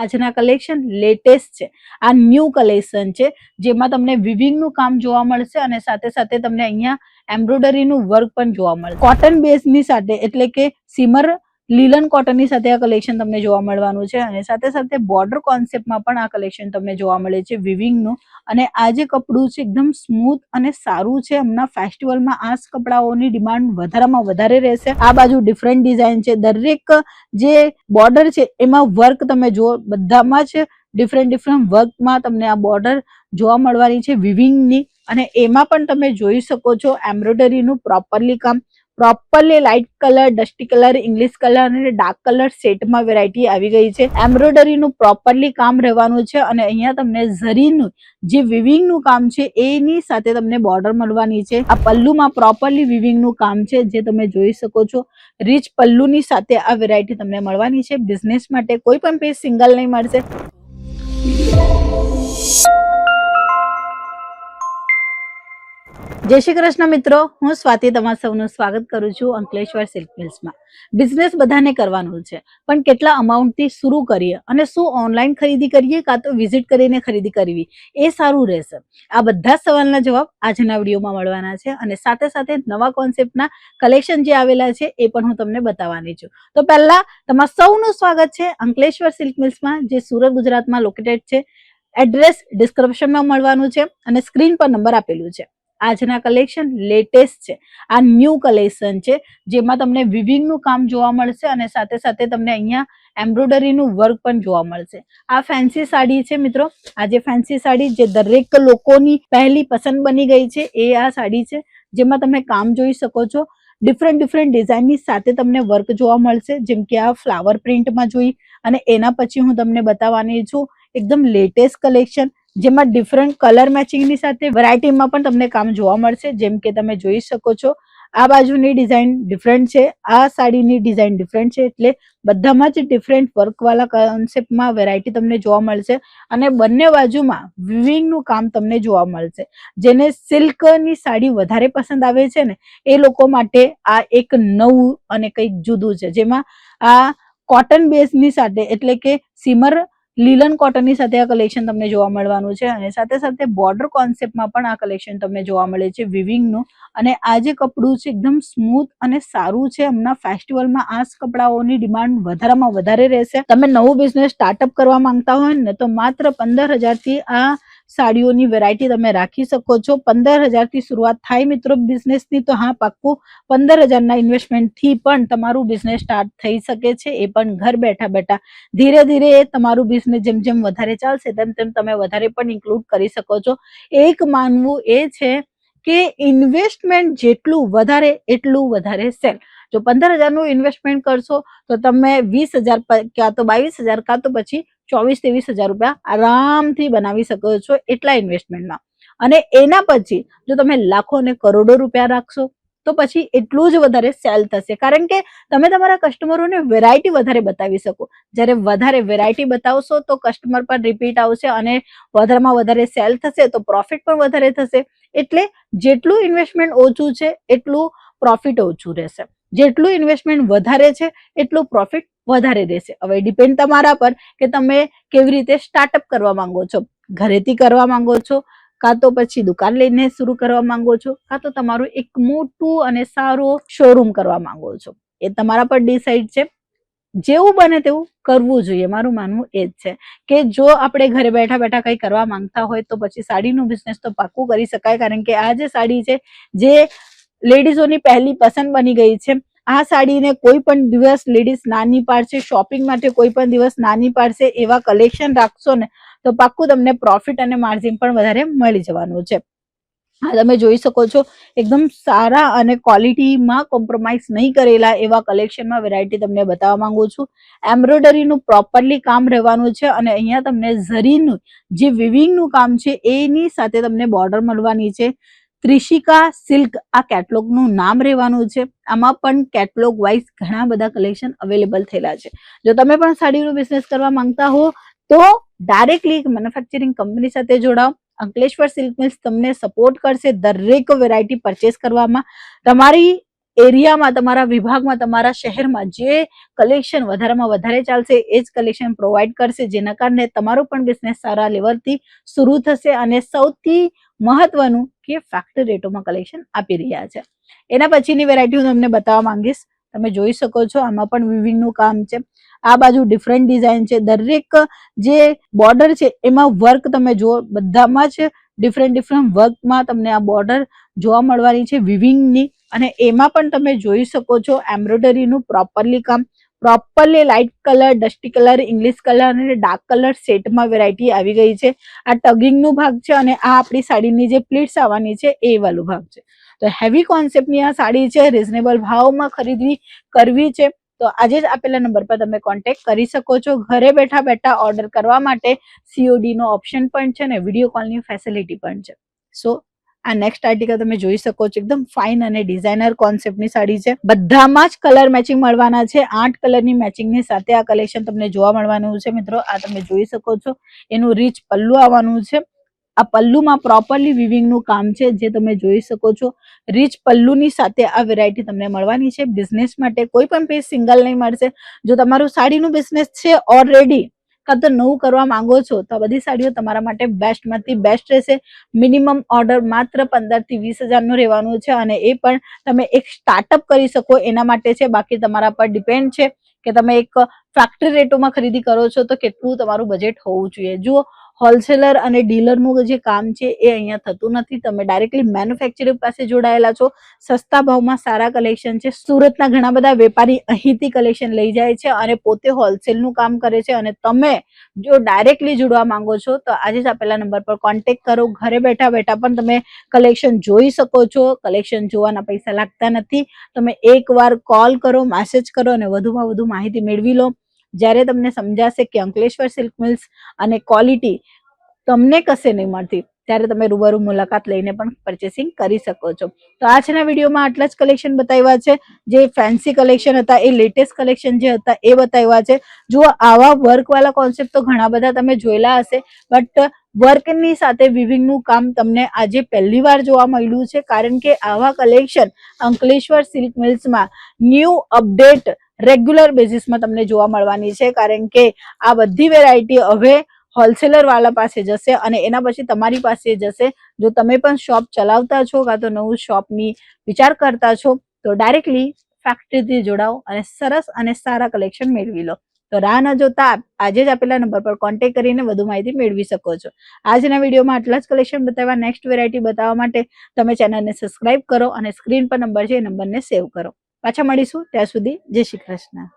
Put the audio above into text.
આજના collection latest છે, આ ન્યૂ કલેક્શન છે જેમાં તમને વિવિંગનું કામ જોવા મળશે અને સાથે સાથે તમને અહીંયા એમ્બ્રોઇડરીનું વર્ક પણ જોવા મળશે. કોટન બેઝની સાથે એટલે કે સિમર લીલન કોટનની સાથે આ કલેક્શન તમને જોવા મળવાનું છે અને સાથે સાથે બોર્ડર કોન્સેપ્ટમાં પણ આ કલેક્શન તમને જોવા મળે છે વિવિંગનું. અને આ જે કપડું છે એકદમ સ્મૂથ અને સારું છે. હમણાં ફેસ્ટિવલમાં આ કપડાઓની ડિમાન્ડ વધારેમાં વધારે રહેશે. આ બાજુ ડિફરન્ટ ડિઝાઇન છે, દરેક જે બોર્ડર છે એમાં વર્ક તમે જુઓ, બધામાં જ ડિફરન્ટ વર્કમાં તમને આ બોર્ડર જોવા મળવાની છે વિવિંગની. અને એમાં પણ તમે જોઈ શકો છો એમ્બ્રોઇડરીનું પ્રોપરલી કામ, properly light colour, dusty colour, English colour અને ડાર્ક કલર સેટમાં વેરાયટી આવી ગઈ છે. એમ્બ્રોઇડરીનું પ્રોપરલી કામ રહેવાનું છે અને અહીંયા તમને ઝરીનું જે વિવિંગનું કામ છે એની સાથે તમને બોર્ડર મળવાની છે. આ પલ્લુમાં પ્રોપરલી વિવિંગનું કામ છે જે તમે જોઈ શકો છો. રીચ પલ્લુની સાથે આ વેરાયટી તમને મળવાની છે. બિઝનેસ માટે કોઈ પણ પીસ સિંગલ નહીં મળશે. જય શ્રી કૃષ્ણ મિત્રો, હું સ્વાતિ તમારા સૌનું સ્વાગત કરું છું અંકલેશ્વર સિલ્ક મિલ્સમાં. બિઝનેસ બધાને કરવાનું છે, પણ કેટલા અમાઉન્ટથી શરૂ કરીએ અને શું ઓનલાઈન ખરીદી કરીએ કાં તો વિઝિટ કરીને ખરીદી કરવી એ સારું રહેશે? આ બધા સવાલના જવાબ આજના વિડીયોમાં મળવાના છે અને સાથે સાથે નવા કોન્સેપ્ટના કલેક્શન જે આવેલા છે એ પણ હું તમને બતાવવાની છું. તો પહેલા તમારા સૌનું સ્વાગત છે અંકલેશ્વર સિલ્ક મિલ્સમાં, જે સુરત ગુજરાતમાં લોકેટેડ છે. એડ્રેસ ડિસ્ક્રિપ્શનમાં મળવાનું છે અને સ્ક્રીન પર નંબર આપેલું છે. આજના કલેક્શન લેટેસ્ટ છે, આ ન્યૂ કલેક્શન છે જેમાં તમને વિવિંગનું કામ જોવા મળશે અને સાથે સાથે તમને અહીંયા એમ્બ્રોઇડરીનું વર્ક પણ જોવા મળશે. આ ફેન્સી સાડી છે મિત્રો. આ જે ફેન્સી સાડી જે દરેક લોકોની પહેલી પસંદ બની ગઈ છે એ આ સાડી છે જેમાં તમે કામ જોઈ શકો છો. ડિફરન્ટ ડિઝાઇનની સાથે તમને વર્ક જોવા મળશે, જેમ કે આ ફ્લાવર પ્રિન્ટમાં જોઈ અને એના પછી હું તમને બતાવવાની છું એકદમ લેટેસ્ટ કલેક્શન જેમાં ડિફરન્ટ કલર મેચિંગની સાથે વેરાયટીમાં પણ તમને કામ જોવા મળશે. જેમ કે તમે જોઈ શકો છો આ બાજુની ડિઝાઇન ડિફરન્ટ છે, આ સાડીની ડિઝાઇન ડિફરન્ટ છે, એટલે બધામાં જ ડિફરન્ટ વર્કવાળા કોન્સેપ્ટમાં વેરાયટી તમને જોવા મળશે અને બંને બાજુમાં વિવિંગનું કામ તમને જોવા મળશે. જેને સિલ્કની સાડી વધારે પસંદ આવે છે ને એ લોકો માટે આ એક નવું અને કંઈક જુદું છે, જેમાં આ કોટન બેઝની સાથે એટલે કે સિમર લીલન કોટનની સાથે આ કલેક્શન તમને જોવા મળવાનું છે અને સાથે સાથે બોર્ડર કોન્સેપ્ટમાં પણ આ કલેક્શન તમને જોવા મળે છે વિવિંગનું. અને આ જે કપડું છે એકદમ સ્મૂથ અને સારું છે. હમણાં ફેસ્ટિવલમાં આ કપડાઓની ડિમાન્ડ વધારેમાં વધારે રહેશે. તમે નવું બિઝનેસ સ્ટાર્ટઅપ કરવા માંગતા હોય ને તો માત્ર 15,000 થી આ સાડીઓની વેરાયટી તમે રાખી શકો છો. 15,000 થી શરૂઆત થાય મિત્રો બિઝનેસની, તો હા પાક્કું 15,000ના ઇન્વેસ્ટમેન્ટથી પણ તમારું બિઝનેસ સ્ટાર્ટ થઈ શકે છે. એ પણ ઘર બેઠા બેઠા ધીરે ધીરે તમારું બિઝનેસ જેમ જેમ વધારે ચાલશે તેમ તેમ તમે વધારે પણ ઇન્ક્લુડ કરી શકો છો. એક માનવું એ છે કે ઇન્વેસ્ટમેન્ટ જેટલું વધારે એટલું વધારે સેલ. જો 15,000નું ઇન્વેસ્ટમેન્ટ કરશો તો તમે 20,000 ક્યાં તો 22,000 કાં તો પછી 24-23,000 રૂપિયા આરામથી બનાવી શકો છો એટલા ઇન્વેસ્ટમેન્ટમાં. અને એના પછી જો તમે લાખો અને કરોડો રૂપિયા રાખશો તો પછી એટલું જ વધારે સેલ થશે, કારણ કે તમે તમારા કસ્ટમરોને વેરાયટી વધારે બતાવી શકો. જ્યારે વધારે વેરાયટી બતાવશો તો કસ્ટમર પર રિપીટ આવશે અને વધારેમાં વધારે સેલ થશે તો પ્રોફિટ પણ વધારે થશે. એટલે જેટલું ઇન્વેસ્ટમેન્ટ ઓછું છે એટલું પ્રોફિટ ઓછું રહેશે, જેટલું ઇન્વેસ્ટમેન્ટ વધારે છે એટલું પ્રોફિટ વધારે રહેશે. હવે ડિપેન્ડ તમારા પર કે તમે કેવી રીતે સ્ટાર્ટઅપ કરવા માંગો છો. ઘરેથી કરવા માંગો છો, કાં તો પછી દુકાન લઈને શરૂ કરવા માંગો છો, કાં તો તમારું એક મોટું અને સારું શોરૂમ કરવા માંગો છો. એ તમારા પર ડિસાઈડ છે. જેવું બને તેવું કરવું જોઈએ. મારું માનવું એ જ છે કે જો આપણે ઘરે બેઠા બેઠા કંઈ કરવા માંગતા હોય તો પછી સાડીનું બિઝનેસ તો પાક્કું કરી શકાય, કારણ કે આ જે સાડી છે જે લેડીઝોની પહેલી પસંદ બની ગઈ છે. આ સાડીને કોઈ પણ દિવસ લેડીઝ નાની પાડશે, શોપિંગ માટે કોઈ પણ દિવસ નાની પાડશે એવા કલેક્શન રાખશો ને તો પાક્કું તમને પ્રોફિટ અને માર્જિન પણ વધારે મળી જવાનું છે. હા, તમે જોઈ શકો છો એકદમ સારા અને ક્વોલિટીમાં કોમ્પ્રોમાઇઝ નહીં કરેલા એવા કલેક્શનમાં વેરાયટી તમને બતાવવા માંગુ છું. એમ્બ્રોઇડરીનું પ્રોપરલી કામ રહેવાનું છે અને અહીંયા તમને ઝરીનું જે વિવિંગનું કામ છે એની સાથે તમને બોર્ડર મળવાની છે. ત્રિશિકા સિલ્ક આ કેટલોગનું નામ રહેવાનું છે. આમાં પણ કેટલોગ વાઇઝ ઘણા બધા કલેક્શન અવેલેબલ થયેલા છે. જો તમે પણ સાડીનો બિઝનેસ કરવા માંગતા હો તો ડાયરેક્ટલી મેન્યુફેક્ચરિંગ કંપની સાથે જોડાઓ. અંકલેશ્વર સિલ્ક મિલ્સ તમને સપોર્ટ કરશે દરેક વેરાયટી પરચેસ કરવામાં. તમારી એરિયામાં, તમારા વિભાગમાં, તમારા શહેરમાં જે કલેક્શન વધારેમાં વધારે ચાલશે એ જ કલેક્શન પ્રોવાઈડ કરશે, જેના કારણે તમારો પણ બિઝનેસ સારા લેવલથી શરૂ થશે. અને સૌથી મહત્વનું કે ફેક્ટરી રેટોમાં કલેક્શન આપી રહ્યા છે. એના પછીની વેરાયટી હું તમને બતાવવા માંગીશ. તમે જોઈ શકો છો આમાં પણ વિવિંગનું કામ છે. આ બાજુ ડિફરન્ટ ડિઝાઇન છે. દરેક જે બોર્ડર છે એમાં વર્ક તમે જુઓ, બધામાં જ ડિફરન્ટ વર્કમાં તમને આ બોર્ડર જોવા મળવાની છે વિવિંગની. અને એમાં પણ તમે જોઈ શકો છો એમ્બ્રોઇડરીનું પ્રોપરલી કામ, properly light colour, dusty colour, English colour અને ડાર્ક કલર સેટમાં વેરાયટી આવી ગઈ છે. આ ટગિંગનું ભાગ છે અને આ આપણી સાડીની જે પ્લીટ્સ આવવાની છે એ વાળું ભાગ છે. તો હેવી કોન્સેપ્ટની આ સાડી છે, રિઝનેબલ ભાવમાં ખરીદી કરવી છે તો આજે જ આપેલા નંબર પર તમે કોન્ટેક્ટ કરી શકો છો. ઘરે બેઠા બેઠા ઓર્ડર કરવા માટે COD નો ઓપ્શન પણ છે ને વિડીયો કોલની ફેસિલિટી પણ છે. સો આ નેક્સ્ટ આર્ટિકલ તમે જોઈ શકો છો, એકદમ ફાઇન અને ડિઝાઇનર કોન્સેપ્ટની સાડી છે. બધામાં જ કલર મેચિંગ મળવાના છે. 8 કલરની મેચિંગની સાથે આ કલેક્શન તમને જોવા મળવાનું છે મિત્રો. આ તમે જોઈ શકો છો, એનું રીચ પલ્લુ આવવાનું છે. આ પલ્લુમાં પ્રોપરલી વિવિંગનું કામ છે જે તમે જોઈ શકો છો. રીચ પલ્લુની સાથે આ વેરાયટી તમને મળવાની છે. બિઝનેસ માટે કોઈ પણ પીસ સિંગલ નહીં મળશે. જો તમારું સાડીનું બિઝનેસ છે ઓલરેડી, કાં તો નવું કરવા માંગો છો તો આ બધી સાડીઓ તમારા માટે બેસ્ટમાંથી બેસ્ટ રહેશે. મિનિમમ ઓર્ડર માત્ર 15 થી 20,000 નું રહેવાનું છે અને એ પણ તમે એક સ્ટાર્ટઅપ કરી શકો એના માટે છે. બાકી તમારા પર ડિપેન્ડ છે કે તમે એક ફેક્ટરી રેટોમાં ખરીદી કરો છો તો કેટલું તમારું બજેટ હોવું જોઈએ. જુઓ, હોલસેલર અને ડીલરનું જે કામ છે એ અહીંયા થતું નથી. તમે ડાયરેક્ટલી મેન્યુફેક્ચરર પાસે જોડાયેલા છો. સસ્તા ભાવમાં સારા કલેક્શન છે. સુરતના ઘણા બધા વેપારી અહીંથી કલેક્શન લઈ જાય છે અને પોતે હોલસેલનું કામ કરે છે. અને તમે જો ડાયરેક્ટલી જોડવા માંગો છો તો આજે જ આપેલા નંબર પર કોન્ટેક્ટ કરો. ઘરે બેઠા બેઠા પણ તમે કલેક્શન જોઈ શકો છો. કલેક્શન જોવાના પૈસા લાગતા નથી. તમે એકવાર કોલ કરો, મેસેજ કરો અને વધુમાં વધુ માહિતી મેળવી લો. જ્યારે તમને સમજાશે કે અંકલેશ્વર સિલ્ક મિલ્સ અને ક્વોલિટી તમને કશે નહીં મળતી, ત્યારે તમે રૂબરૂ મુલાકાત લઈને પણ પરચેસિંગ કરી શકો છો. તો આજના વિડીયોમાં આટલા જ કલેક્શન બતાવ્યા છે. જે ફેન્સી કલેક્શન હતા, એ લેટેસ્ટ કલેક્શન જે હતા એ બતાવ્યા છે. જુઓ, આવા વર્કવાળા કોન્સેપ્ટ તો ઘણા બધા તમે જોયેલા હશે, બટ વર્કની સાથે વિવિંગનું કામ તમને આજે પહેલી વાર જોવા મળ્યું છે. કારણ કે આવા કલેક્શન અંકલેશ્વર સિલ્ક મિલ્સમાં ન્યૂ અપડેટ રેગ્યુલર બેઝિસમાં તમને જોવા મળવાની છે. કારણ કે આ બધી વેરાયટી હવે હોલસેલર વાળા પાસે જશે અને એના પછી તમારી પાસે જશે. જો તમે પણ શોપ ચલાવતા છો કાં તો નવું શોપની વિચાર કરતા છો તો ડાયરેક્ટલી ફેક્ટરીથી જોડાઓ અને સરસ અને સારા કલેક્શન મેળવી લો. તો રાહ ન જોતા આજે જ આપેલા નંબર પર કોન્ટેક્ટ કરીને વધુ માહિતી મેળવી શકો છો. આજના વિડીયોમાં આટલા જ કલેક્શન બતાવવા, નેક્સ્ટ વેરાયટી બતાવવા માટે તમે ચેનલને સબસ્ક્રાઇબ કરો અને સ્ક્રીન પર નંબર છે એ નંબરને સેવ કરો. પાછા મળીશું, ત્યાં સુધી જય શ્રી કૃષ્ણ.